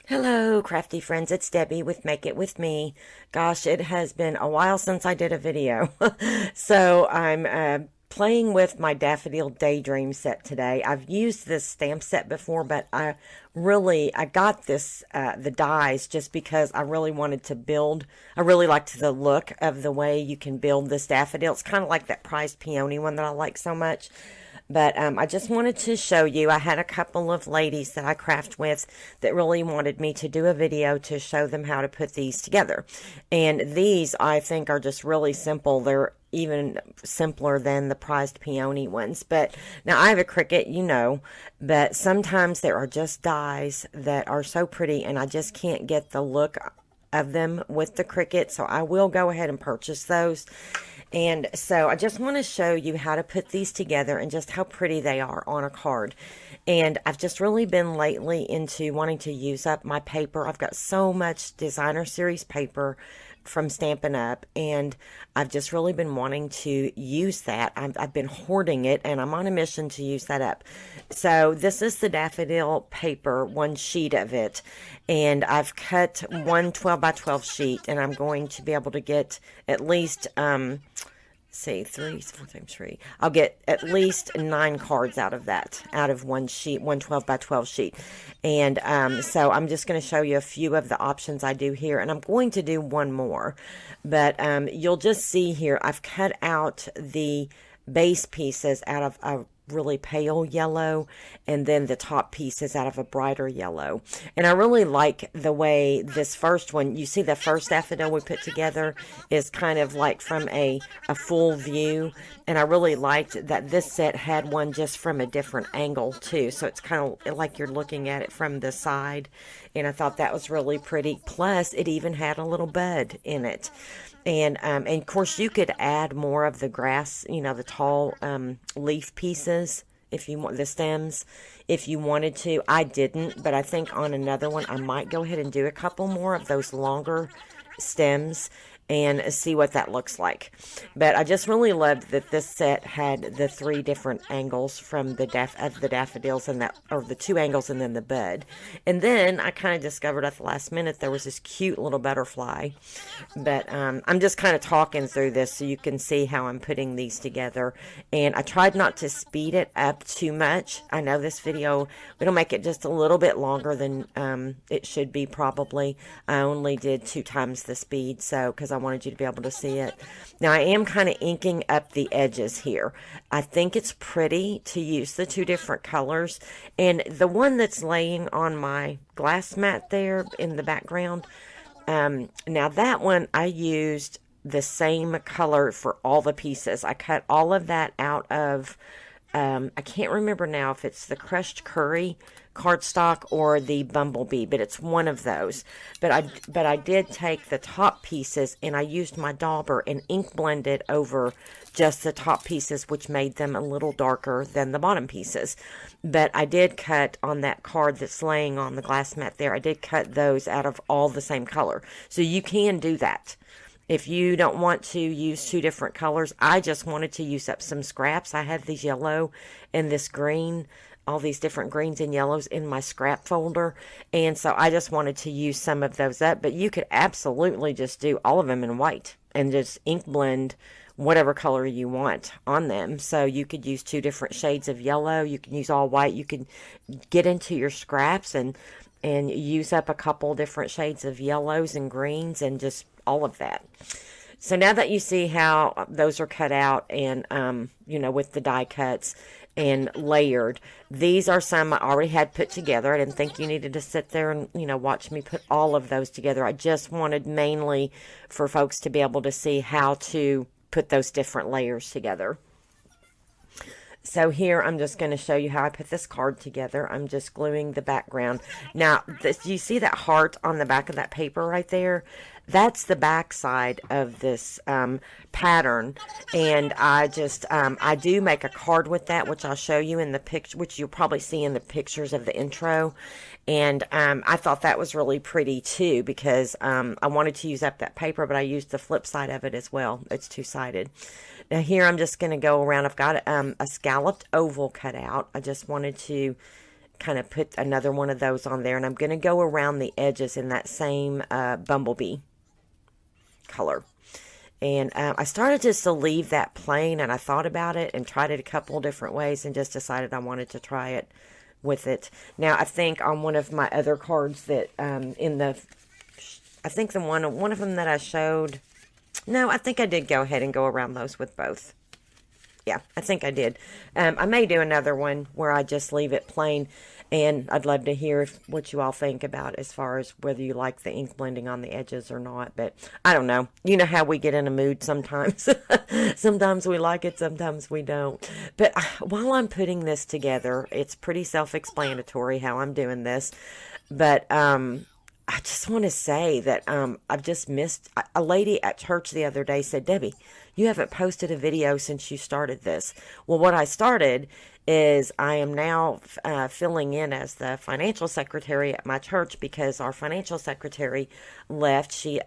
Hello, crafty friends. It's Debbie with Make It With Me. Gosh, it has been a while since I did a video. So I'm playing with my Daffodil Daydream set today. I've used this stamp set before, but I got this, the dies just because I really wanted to build. I really liked the look of the way you can build this daffodil. It's kind of like that prized peony one that I like so much. But I just wanted to show you, I had a couple of ladies that I craft with that really wanted me to do a video to show them how to put these together. And these, I think, are just really simple. They're even simpler than the prized peony ones. But now I have a Cricut, you know, but sometimes there are just dies that are so pretty and I just can't get the look of them with the Cricut. So I will go ahead and purchase those. And so I just want to show you how to put these together and just how pretty they are on a card. And I've just really been lately into wanting to use up my paper. I've got so much designer series paper from Stampin' Up, and I've just really been wanting to use that. I've been hoarding it, and I'm on a mission to use that up. So this is the daffodil paper, one sheet of it, and I've cut one 12 by 12 sheet, and I'm going to be able to get at least see, 4 times 3. I'll get at least 9 cards out of that, out of one sheet, one 12 by 12 sheet. And so I'm just going to show you a few of the options I do here, and I'm going to do one more. But you'll just see here, I've cut out the base pieces out of a really pale yellow, and then the top piece is out of a brighter yellow. And I really like the way this first one, you see the first daffodil we put together is kind of like from a full view, and I really liked that this set had one just from a different angle too, so it's kind of like you're looking at it from the side, and I thought that was really pretty. Plus it even had a little bud in it. And of course you could add more of the grass, you know, the tall leaf pieces if you want, the stems, if you wanted to. I didn't, but I think on another one I might go ahead and do a couple more of those longer stems and see what that looks like. But I just really loved that this set had the 3 different angles from the daffodils, and that, or the 2 angles and then the bud. And then I kind of discovered at the last minute there was this cute little butterfly. But I'm just kind of talking through this so you can see how I'm putting these together. And I tried not to speed it up too much. I know this video, it'll make it just a little bit longer than it should be probably. I only did 2 times the speed, so because I wanted you to be able to see it. Now I am kind of inking up the edges here. I think it's pretty to use the 2 different colors, and the one that's laying on my glass mat there in the background, now that one I used the same color for all the pieces. I cut all of that out of I can't remember now if it's the crushed curry cardstock or the bumblebee, but it's one of those. But I did take the top pieces and I used my dauber and ink blended over just the top pieces, which made them a little darker than the bottom pieces. But I did cut on that card that's laying on the glass mat there, I did cut those out of all the same color. So you can do that. If you don't want to use 2 different colors, I just wanted to use up some scraps. I had this yellow and this green, all these different greens and yellows in my scrap folder. And so I just wanted to use some of those up. But you could absolutely just do all of them in white and just ink blend whatever color you want on them. So you could use 2 different shades of yellow. You can use all white. You can get into your scraps and use up a couple different shades of yellows and greens and just all of that. So now that you see how those are cut out and, you know, with the die cuts and layered, these are some I already had put together. I didn't think you needed to sit there and, you know, watch me put all of those together. I just wanted mainly for folks to be able to see how to put those different layers together. So here I'm just going to show you how I put this card together. I'm just gluing the background. Now, you see that heart on the back of that paper right there? That's the back side of this pattern. And I just, I do make a card with that, which I'll show you in the picture, which you'll probably see in the pictures of the intro. And I thought that was really pretty too, because I wanted to use up that paper, but I used the flip side of it as well. It's 2-sided. Now here I'm just going to go around. I've got a scalloped oval cut out. I just wanted to kind of put another one of those on there. And I'm going to go around the edges in that same bumblebee color. And I started just to leave that plain, and I thought about it and tried it a couple different ways and just decided I wanted to try it with it. Now, I think on one of my other cards that I think the one of them that I showed, no, I think I did go ahead and go around those with both. Yeah, I think I did. I may do another one where I just leave it plain, and I'd love to hear what you all think about as far as whether you like the ink blending on the edges or not. But I don't know. You know how we get in a mood sometimes. Sometimes we like it, sometimes we don't. But while I'm putting this together, it's pretty self-explanatory how I'm doing this. But I just want to say that I've just missed. A lady at church the other day said, Debbie, you haven't posted a video since you started this. Well, what I started is I am now filling in as the financial secretary at my church because our financial secretary left. She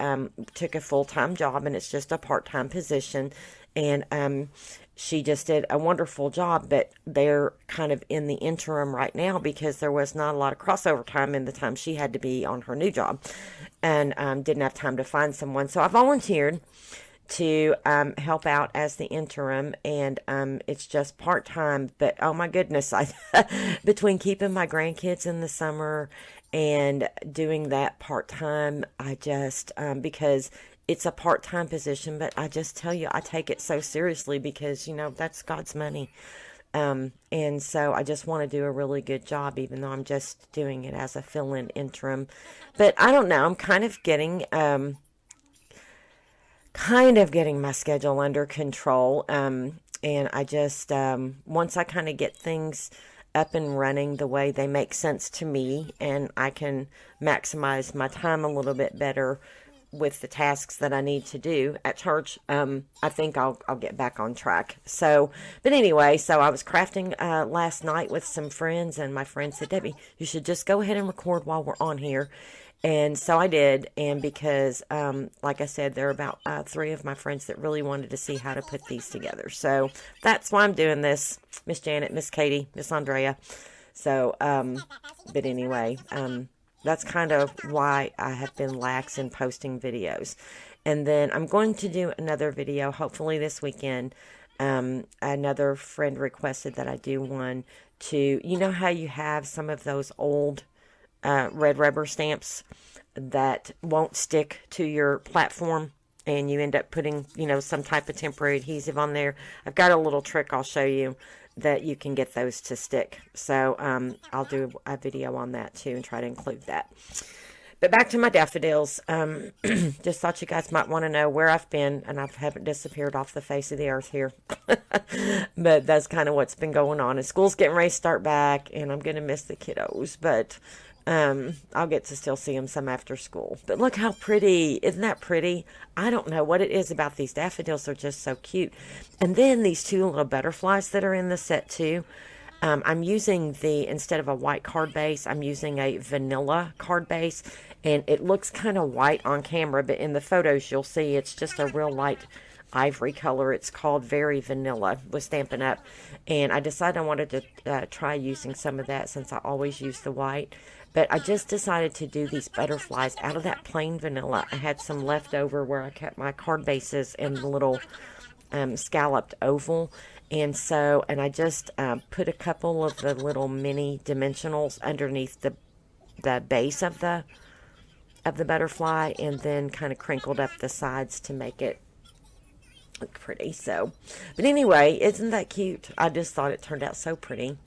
took a full-time job, and it's just a part-time position. And she just did a wonderful job, but they're kind of in the interim right now because there was not a lot of crossover time in the time she had to be on her new job, and didn't have time to find someone. So I volunteered to help out as the interim, and it's just part-time, but oh my goodness, between keeping my grandkids in the summer and doing that part-time, I just, because it's a part-time position, but I just tell you, I take it so seriously because, you know, that's God's money. And so I just want to do a really good job, even though I'm just doing it as a fill-in interim. But I don't know, I'm kind of getting my schedule under control. And I just, once I kind of get things up and running the way they make sense to me, and I can maximize my time a little bit better with the tasks that I need to do at church, I think I'll get back on track. So, but anyway, so I was crafting last night with some friends, and my friend said, Debbie, you should just go ahead and record while we're on here. And so I did, and because, like I said, there are about 3 of my friends that really wanted to see how to put these together. So that's why I'm doing this, Miss Janet, Miss Katie, Miss Andrea. So, but anyway, that's kind of why I have been lax in posting videos. And then I'm going to do another video, hopefully this weekend. Another friend requested that I do one to, you know how you have some of those old red rubber stamps that won't stick to your platform, and you end up putting, you know, some type of temporary adhesive on there. I've got a little trick I'll show you that you can get those to stick. So I'll do a video on that too and try to include that. But back to my daffodils. Just thought you guys might want to know where I've been, and I haven't disappeared off the face of the earth here. But that's kind of what's been going on. And school's getting ready to start back, and I'm going to miss the kiddos. But I'll get to still see them some after school. But look how pretty. Isn't that pretty? I don't know what it is about these daffodils. They're just so cute. And then these 2 little butterflies that are in the set too. I'm using instead of a white card base, I'm using a vanilla card base. And it looks kind of white on camera, but in the photos you'll see it's just a real light ivory color. It's called Very Vanilla with Stampin' Up. And I decided I wanted to try using some of that since I always use the white. But I just decided to do these butterflies out of that plain vanilla. I had some left over where I kept my card bases in the little scalloped oval. And so, and I just put a couple of the little mini dimensionals underneath the base of the butterfly, and then kind of crinkled up the sides to make it look pretty. So, but anyway, isn't that cute? I just thought it turned out so pretty.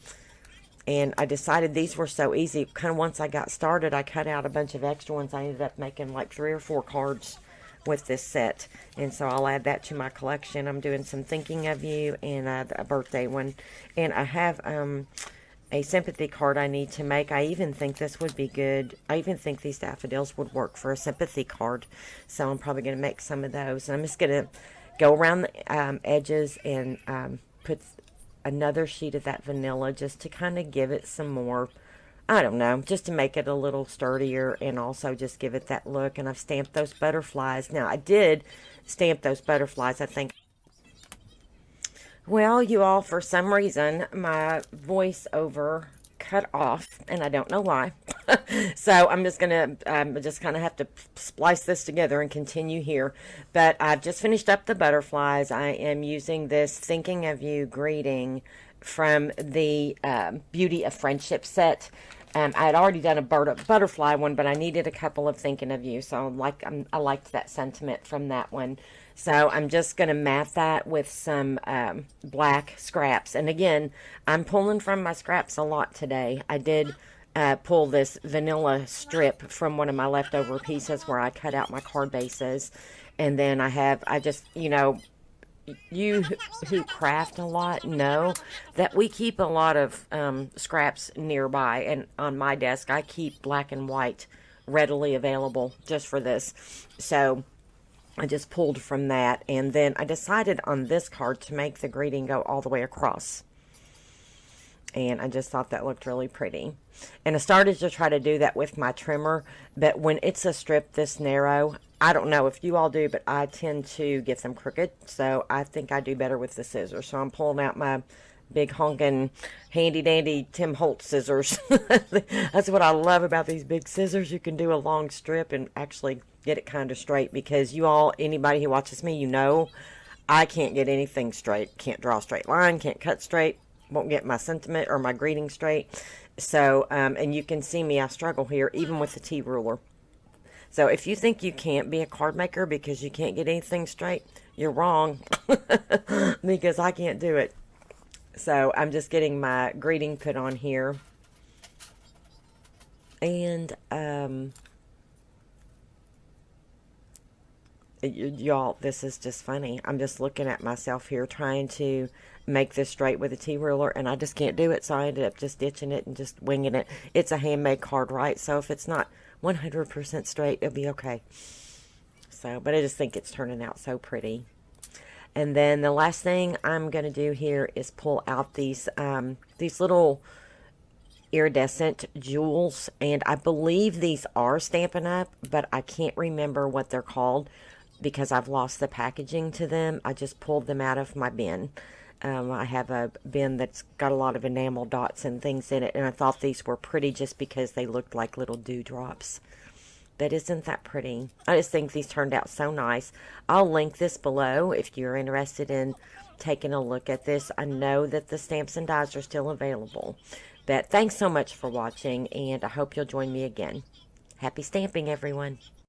And I decided these were so easy. Kind of once I got started, I cut out a bunch of extra ones. I ended up making like 3 or 4 cards with this set. And so I'll add that to my collection. I'm doing some Thinking of You and a birthday one. And I have a sympathy card I need to make. I even think this would be good. I even think these daffodils would work for a sympathy card. So I'm probably going to make some of those. And I'm just going to go around the edges and put another sheet of that vanilla just to kind of give it some more, I don't know, just to make it a little sturdier and also just give it that look. And I've stamped those butterflies. Now, I did stamp those butterflies, I think. Well, you all, for some reason, my voiceover cut off, and I don't know why. So I'm just gonna just kind of have to splice this together and continue here. But I've just finished up the butterflies. I am using this Thinking of You greeting from the Beauty of Friendship set. I had already done a butterfly one, but I needed a couple of Thinking of You, so I liked that sentiment from that one. So I'm just going to mat that with some black scraps. And again, I'm pulling from my scraps a lot today. I did pull this vanilla strip from one of my leftover pieces where I cut out my card bases. And then I just, you who craft a lot know that we keep a lot of scraps nearby. And on my desk, I keep black and white readily available just for this. So I just pulled from that, and then I decided on this card to make the greeting go all the way across. And I just thought that looked really pretty. And I started to try to do that with my trimmer, but when it's a strip this narrow, I don't know if you all do, but I tend to get them crooked. So I think I do better with the scissors. So I'm pulling out my big honking handy dandy Tim Holtz scissors. That's what I love about these big scissors. You can do a long strip and actually get it kind of straight, because anybody who watches me, I can't get anything straight. Can't draw a straight line, can't cut straight, won't get my sentiment or my greeting straight. So, and you can see me, I struggle here, even with the T-ruler. So if you think you can't be a card maker because you can't get anything straight, you're wrong, because I can't do it. So I'm just getting my greeting put on here. And, y'all, this is just funny. I'm just looking at myself here trying to make this straight with a T-ruler, and I just can't do it, so I ended up just ditching it and just winging it. It's a handmade card, right? So if it's not 100% straight, it'll be okay. So, but I just think it's turning out so pretty. And then the last thing I'm going to do here is pull out these little iridescent jewels, and I believe these are Stampin' Up, but I can't remember what they're called because I've lost the packaging to them. I just pulled them out of my bin. I have a bin that's got a lot of enamel dots and things in it, and I thought these were pretty just because they looked like little dewdrops. But isn't that pretty? I just think these turned out so nice. I'll link this below if you're interested in taking a look at this. I know that the stamps and dies are still available. But thanks so much for watching, and I hope you'll join me again. Happy stamping, everyone.